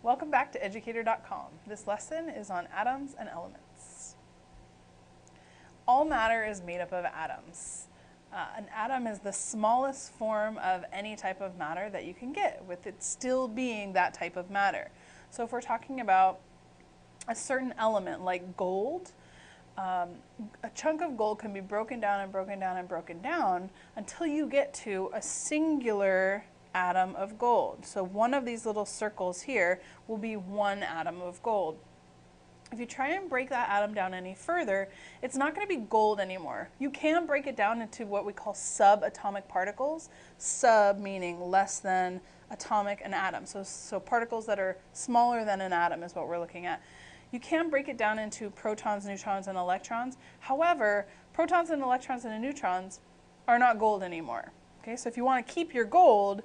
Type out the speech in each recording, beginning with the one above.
Welcome back to Educator.com. This lesson is on atoms and elements. All matter is made up of atoms. An atom is the smallest form of any type of matter that you can get, with it still being that type of matter. So if we're talking about a certain element like gold, a chunk of gold can be broken down and broken down and broken down until you get to a singular atom of gold. So one of these little circles here will be one atom of gold. If you try and break that atom down any further, it's not going to be gold anymore. You can break it down into what we call subatomic particles. Sub meaning less than, atomic, an atom. So particles that are smaller than an atom is what we're looking at. You can break it down into protons, neutrons, and electrons. However, protons and electrons and neutrons are not gold anymore. Okay, so if you want to keep your gold,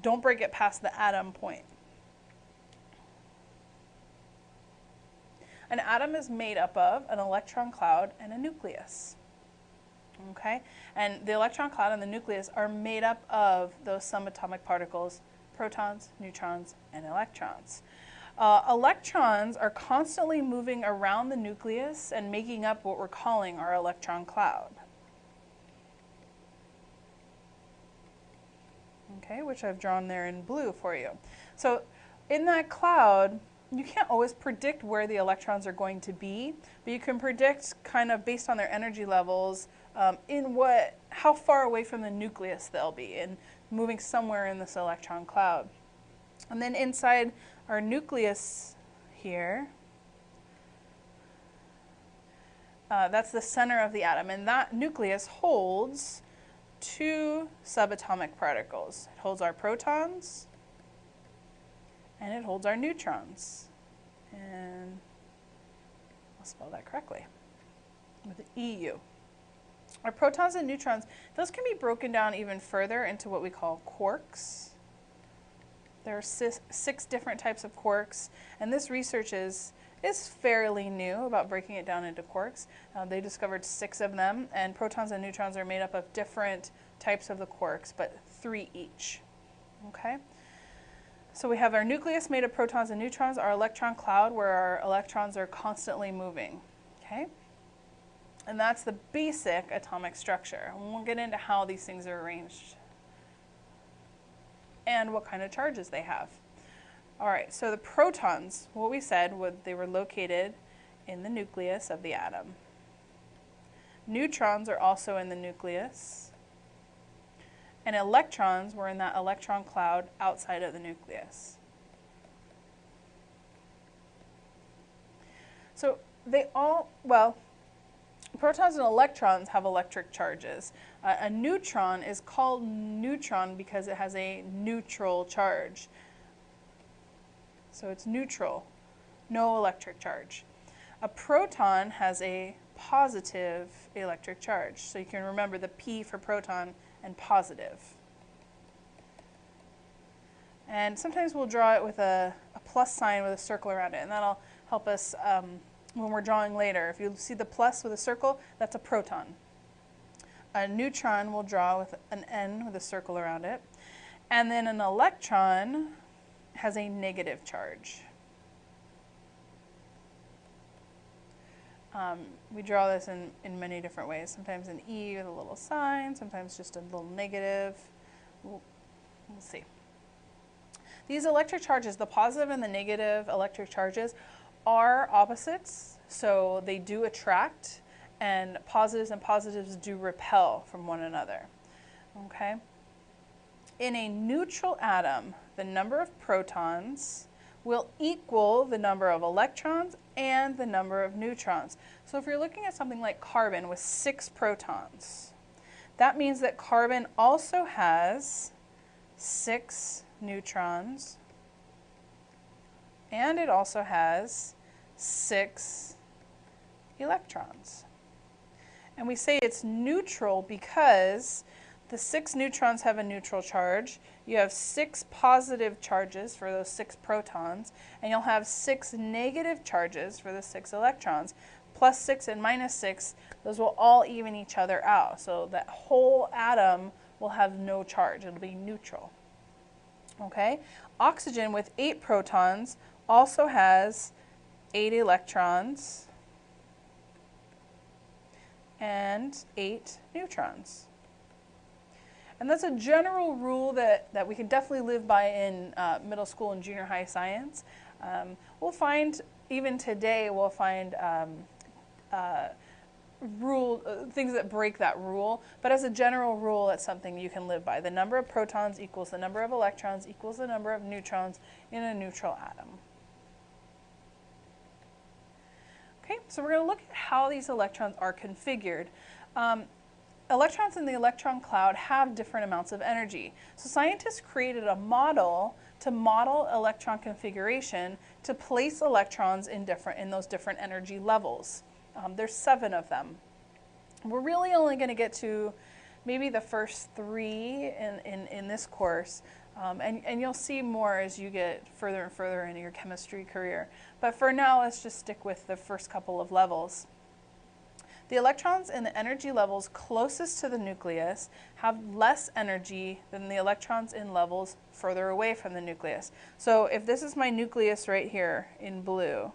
don't break it past the atom point. An atom is made up of an electron cloud and a nucleus. Okay? And the electron cloud and the nucleus are made up of those subatomic particles, protons, neutrons, and electrons. Electrons are constantly moving around the nucleus and making up what we're calling our electron cloud. Okay, which I've drawn there in blue for you. So in that cloud, you can't always predict where the electrons are going to be, but you can predict kind of based on their energy levels how far away from the nucleus they'll be, and moving somewhere in this electron cloud. And then inside our nucleus here, that's the center of the atom, and that nucleus holds two subatomic particles. It holds our protons and it holds our neutrons. And I'll spell that correctly with an EU. Our protons and neutrons, those can be broken down even further into what we call quarks. There are six different types of quarks, and this research is fairly new about breaking it down into quarks. They discovered 6 of them, and protons and neutrons are made up of different types of the quarks, but 3 each. Okay? So we have our nucleus made of protons and neutrons, our electron cloud where our electrons are constantly moving. Okay? And that's the basic atomic structure. And we'll get into how these things are arranged and what kind of charges they have. All right, so the protons, what we said, they were located in the nucleus of the atom. Neutrons are also in the nucleus. And electrons were in that electron cloud outside of the nucleus. So protons and electrons have electric charges. A neutron is called neutron because it has a neutral charge. So it's neutral, no electric charge. A proton has a positive electric charge. So you can remember the P for proton and positive. And sometimes we'll draw it with a plus sign with a circle around it, and that'll help us when we're drawing later. If you see the plus with a circle, that's a proton. A neutron we'll draw with an N with a circle around it. And then an electron has a negative charge. We draw this in many different ways. Sometimes an E with a little sign, sometimes just a little negative. We'll see. These electric charges, the positive and the negative electric charges, are opposites, so they do attract, and positives do repel from one another. Okay? In a neutral atom, the number of protons will equal the number of electrons and the number of neutrons. So if you're looking at something like carbon with 6 protons, that means that carbon also has 6 neutrons, and it also has 6 electrons. And we say it's neutral because the 6 neutrons have a neutral charge. You have 6 positive charges for those 6 protons, and you'll have 6 negative charges for the 6 electrons. Plus 6 and minus 6, those will all even each other out. So that whole atom will have no charge. It'll be neutral. Okay, oxygen with 8 protons also has 8 electrons and 8 neutrons. And that's a general rule that we can definitely live by in middle school and junior high science. We'll find, even today, we'll find things that break that rule, but as a general rule, it's something you can live by. The number of protons equals the number of electrons equals the number of neutrons in a neutral atom. Okay, so we're going to look at how these electrons are configured. Electrons in the electron cloud have different amounts of energy. So scientists created a model to model electron configuration to place electrons in those different energy levels. There's 7 of them. We're really only going to get to maybe the first 3 in this course, and you'll see more as you get further and further into your chemistry career. But for now, let's just stick with the first couple of levels. The electrons in the energy levels closest to the nucleus have less energy than the electrons in levels further away from the nucleus. So if this is my nucleus right here in blue,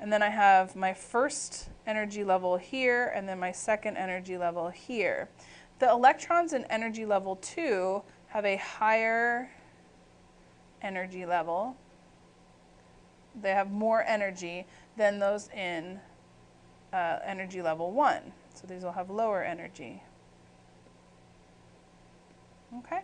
and then I have my first energy level here, and then my second energy level here. The electrons in energy level 2 have a higher energy level. They have more energy than those in energy level 1. So these will have lower energy. Okay.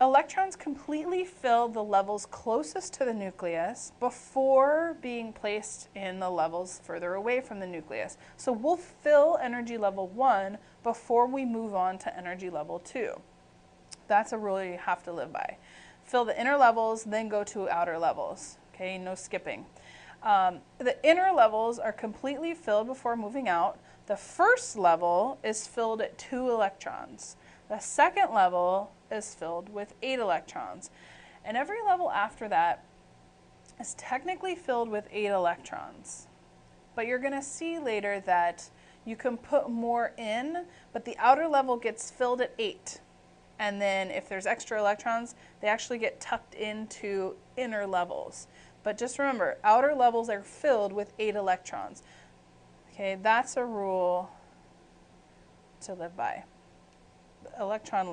Electrons completely fill the levels closest to the nucleus before being placed in the levels further away from the nucleus. So we'll fill energy level 1 before we move on to energy level 2. That's a rule you have to live by. Fill the inner levels, then go to outer levels. Okay, no skipping. The inner levels are completely filled before moving out. The first level is filled at 2 electrons. The second level is filled with 8 electrons. And every level after that is technically filled with 8 electrons. But you're going to see later that you can put more in, but the outer level gets filled at 8. And then if there's extra electrons, they actually get tucked into inner levels. But just remember, outer levels are filled with 8 electrons. Okay, that's a rule to live by. Electron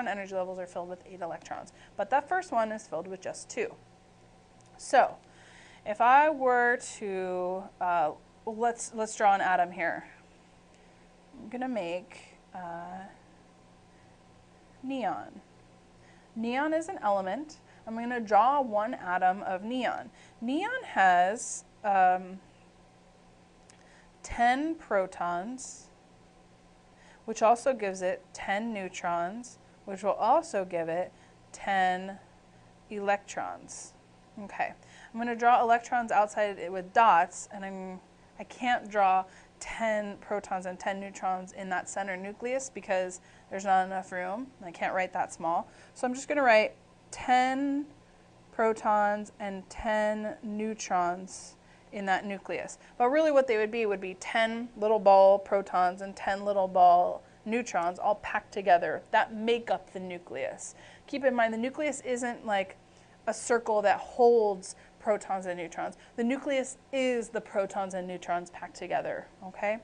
energy levels are filled with 8 electrons. But that first one is filled with just 2. So, if I were to, let's draw an atom here. I'm going to make neon. Neon is an element. I'm going to draw one atom of neon. Neon has 10 protons, which also gives it 10 neutrons, which will also give it 10 electrons. Okay, I'm going to draw electrons outside it with dots, and I can't draw 10 protons and 10 neutrons in that center nucleus because there's not enough room. I can't write that small. So I'm just going to write 10 protons and 10 neutrons in that nucleus. But really what they would be 10 little ball protons and 10 little ball neutrons all packed together that make up the nucleus. Keep in mind the nucleus isn't like a circle that holds protons and neutrons. The nucleus is the protons and neutrons packed together, okay?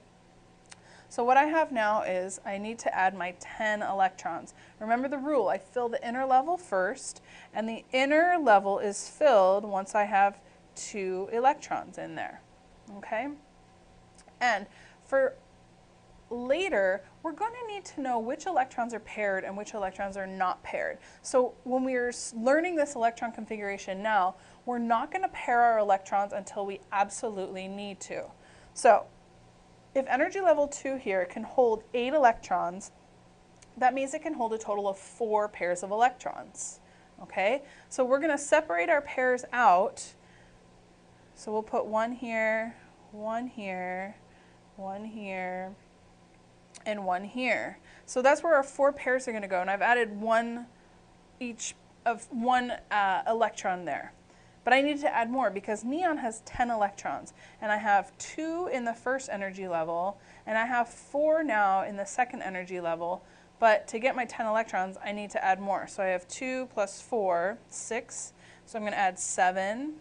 So what I have now is I need to add my 10 electrons. Remember the rule, I fill the inner level first, and the inner level is filled once I have 2 electrons in there, okay? And for later, we're going to need to know which electrons are paired and which electrons are not paired. So when we're learning this electron configuration now, we're not going to pair our electrons until we absolutely need to. So if energy level 2 here can hold 8 electrons, that means it can hold a total of 4 pairs of electrons. Okay? So we're going to separate our pairs out. So we'll put one here, one here, one here, and one here. So that's where our 4 pairs are going to go, and I've added one electron there. But I need to add more because neon has 10 electrons, and I have 2 in the first energy level, and I have 4 now in the second energy level, but to get my 10 electrons, I need to add more. So I have 2 plus 4, 6. So I'm going to add 7,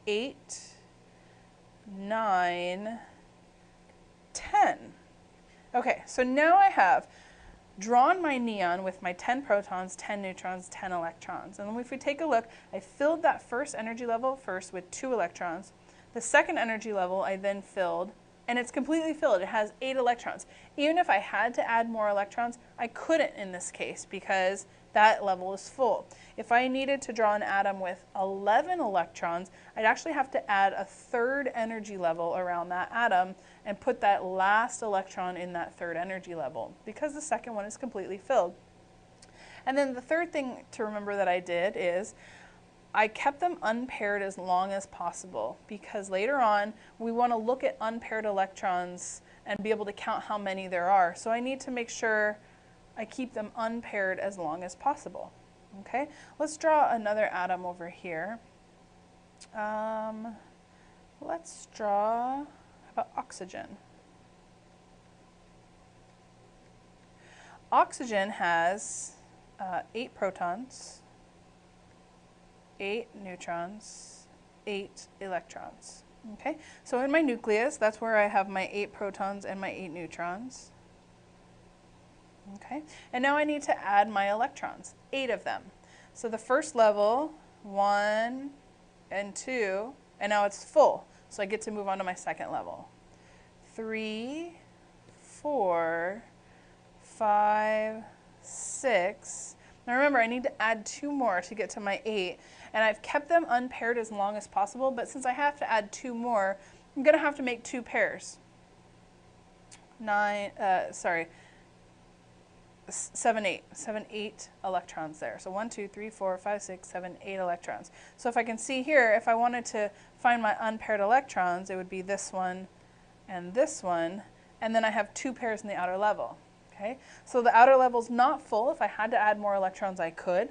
8, 9, 10. Okay, so now I have drawn my neon with my 10 protons, 10 neutrons, 10 electrons. And if we take a look, I filled that first energy level first with 2 electrons. The second energy level I then filled, and it's completely filled. It has 8 electrons. Even if I had to add more electrons, I couldn't in this case because that level is full. If I needed to draw an atom with 11 electrons, I'd actually have to add a third energy level around that atom and put that last electron in that third energy level because the second one is completely filled. And then the third thing to remember that I did is I kept them unpaired as long as possible because later on we want to look at unpaired electrons and be able to count how many there are. So I need to make sure I keep them unpaired as long as possible. Okay, let's draw another atom over here. Let's draw, how about oxygen? Oxygen has 8 protons, 8 neutrons, 8 electrons. Okay, so in my nucleus, that's where I have my 8 protons and my 8 neutrons. Okay, and now I need to add my electrons, 8 of them. So the first level, 1 and 2, and now it's full. So I get to move on to my second level. 3, 4, 5, 6. Now remember, I need to add 2 more to get to my 8, and I've kept them unpaired as long as possible, but since I have to add 2 more, I'm going to have to make 2 pairs. 7, 8 electrons there. So 1, 2, 3, 4, 5, 6, 7, 8 electrons. So if I can see here, if I wanted to find my unpaired electrons, it would be this one, and then I have 2 pairs in the outer level. Okay, so the outer level's not full. If I had to add more electrons, I could.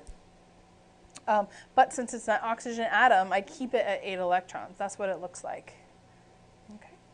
But since it's an oxygen atom, I keep it at 8 electrons. That's what it looks like.